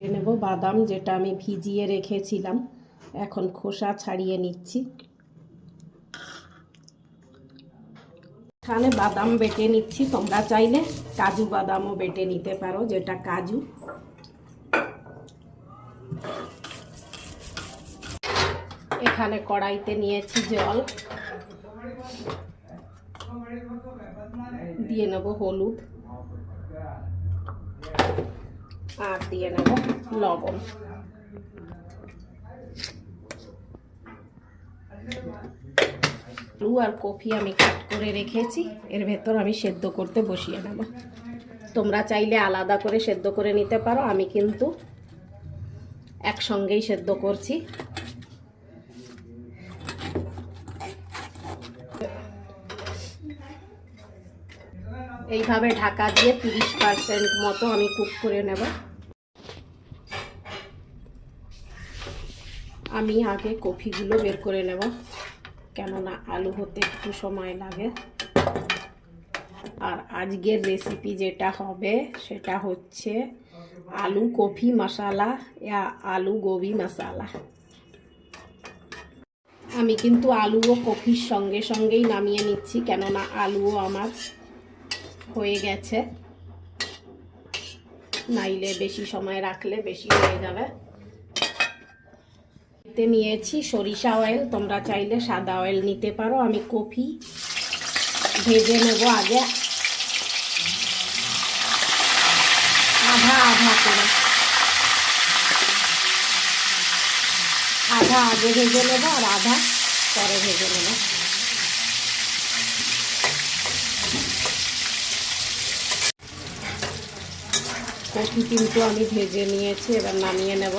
নেব বাদাম, যেটা আমি ভিজিয়ে রেখেছিলাম, এখন খোসা ছাড়িয়ে নিচ্ছি। এখানে বাদাম বেটে নিচ্ছি, তোমরা চাইলে কাজু বাদামও বেটে নিতে পারো, যেটা কাজু। এখানে কড়াইতে নিয়েছি জল, দিয়ে নেব হলুদ আর দিয়ে নেব লবণ। আলু আর কফি আমি কাট করে রেখেছি, এর ভেতর আমি সেদ্ধ করতে বসিয়ে নেব। তোমরা চাইলে আলাদা করে সেদ্ধ করে নিতে পারো, আমি কিন্তু একসঙ্গেই সেদ্ধ করছি। এইভাবে ঢাকা দিয়ে 30% মতো আমি কুক করে নেব। আমি আগে কফিগুলো বের করে নেব, কেননা আলু হতে একটু সময় লাগে। আর আজকের রেসিপি যেটা হবে সেটা হচ্ছে আলু কফি মশালা या আলু গোবি মশালা। আমি কিন্তু আলু ও কফির সঙ্গে সঙ্গেই নামিয়ে নিচ্ছি, কেননা আলুও আমার হয়ে গেছে, নাইলে বেশি সময় রাখলে বেশি হয়ে যাবে। এতে নিয়েছি সরিষা অয়েল, তোমরা চাইলে সাদা অয়েল নিতে পারো। আমি কফি ভেজে নেব আগে আধা আধা করে, আধা আগে ভেজে নেব আর আধা পরে ভেজে নেব। কফি কিন্তু আমি ভেজে নিয়েছি, এবার নামিয়ে নেব।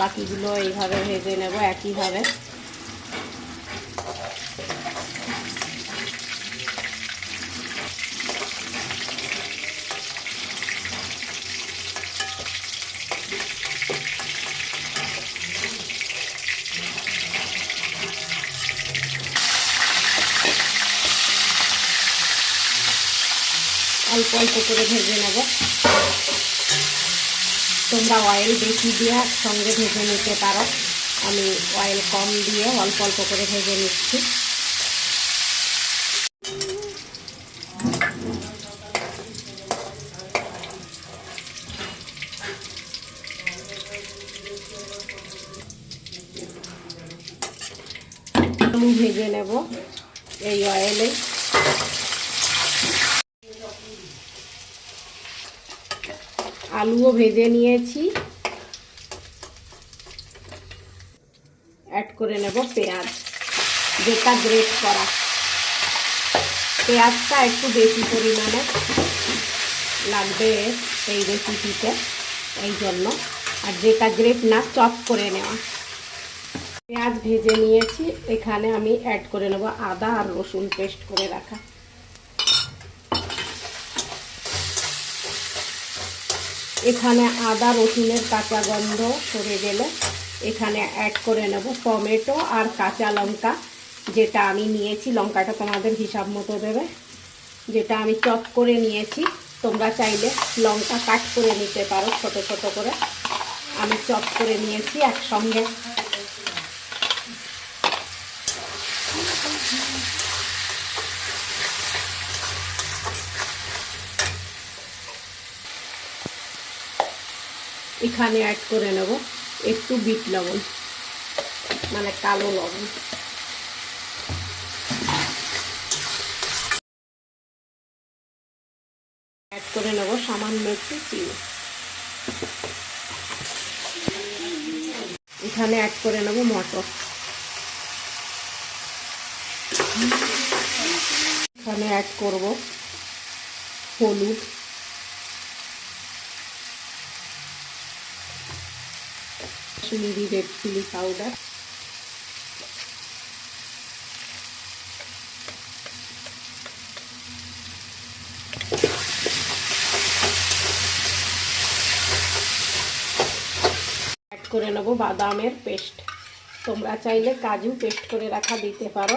বাকিগুলো এইভাবে ভেজে নেব একইভাবে। অল্প অল্প করে ভেজে নেব। তোমরা অয়েল বেশি দিয়ে একসঙ্গে ভেজে নিতে পারো, আমি অয়েল কম দিয়ে অল্প অল্প করে ভেজে নিচ্ছি। আলু ভেজে নেব এই অয়েলে। আলুও ভেজে নিয়েছি, অ্যাড করে নেব পেঁয়াজ, যেটা গ্রেট করা। পেঁয়াজটা একটু বেশি পরিমাণে লাগবে এই রেসিপিতে, এই জন্য। আর যেটা গ্রেট না, চপ করে নেওয়া। পেঁয়াজ ভেজে নিয়েছি, এখানে আমি অ্যাড করে নেব আদা আর রসুন পেস্ট করে রাখা। এখানে আদা রসুনের কাঁচা গন্ধ সরে গেলে এখানে অ্যাড করে নেব টমেটো আর কাঁচা লঙ্কা, যেটা আমি নিয়েছি। লঙ্কাটা তোমাদের হিসাব মতো দেবে, যেটা আমি চপ করে নিয়েছি। তোমরা চাইলে লঙ্কা কাট করে নিতে পারো ছোট ছোট করে, আমি চপ করে নিয়েছি একসঙ্গে। এখানে অ্যাড করে নেব একটু বিট লবণ, মানে কালো লবণ। অ্যাড করে নেব সামান্য একটু চিনি। এখানে অ্যাড করে নেব মটর। এখানে অ্যাড করব হলুদ, Kashmiri red chilli powder, add করে নেব বাদামের পেস্ট। তোমরা চাইলে কাজু পেস্ট করে রাখা দিতে পারো।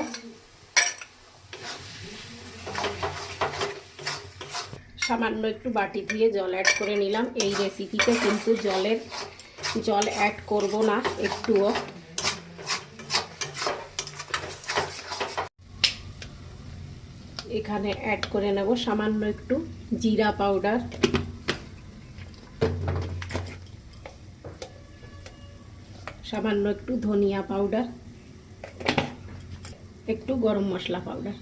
সামান্য একটু বাটি দিয়ে জল অ্যাড করে নিলাম। এই রেসিপিতে কিন্তু জল অ্যাড করব না একটুও। এখানে অ্যাড করে নেব সামান্য একটু জিরা পাউডার, সামান্য একটু ধনিয়া পাউডার, একটু গরম মশলা পাউডার।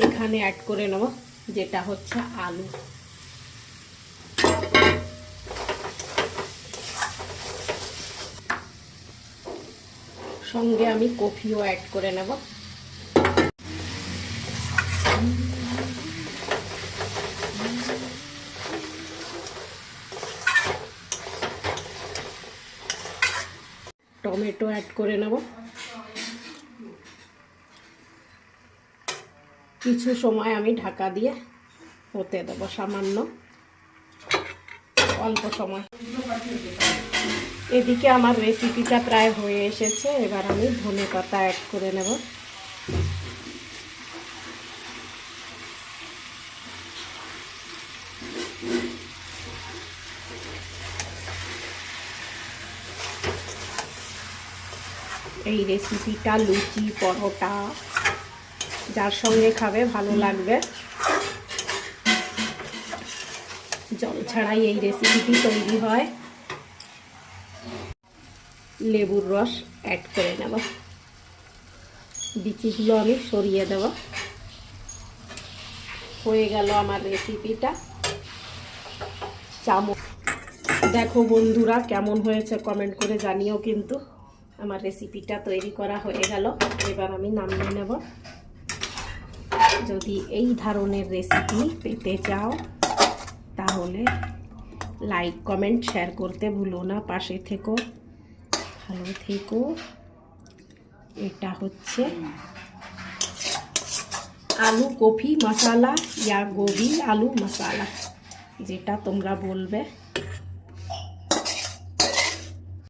এখানে অ্যাড করে নেব যেটা হচ্ছে আলু। সঙ্গে আমি কফিও অ্যাড করে নেব। টমেটো অ্যাড করে নেব। কিছু সময় আমি ঢাকা দিয়ে হতে দেবো, সামান্য অল্প সময়। এদিকে আমার রেসিপিটা প্রায় হয়ে এসেছে। এবার আমি ধনেপাতা অ্যাড করে নেব। এই রেসিপিটা লুচি, পরোটা যার সঙ্গে খাবে ভালো লাগবে। জল ছাড়াই এই রেসিপিটি তৈরি হয়। লেবুর রস অ্যাড করে নেব। বিচিগুলো আমি সরিয়ে দেব। হয়ে গেল আমার রেসিপিটা। চামচ দেখো বন্ধুরা কেমন হয়েছে কমেন্ট করে জানিও কিন্তু। আমার রেসিপিটা তৈরি করা হয়ে গেল। এবার আমি নামিয়ে নেব। যদি এই ধরনের রেসিপি পেতে চাও তাহলে লাইক, কমেন্ট, শেয়ার করতে ভুলো না। পাশে থেকো, ভালো থেকো। এটা হচ্ছে আলু কফি মশলা ইয়া গোবি আলু মশলা, যেটা তোমরা বলবে।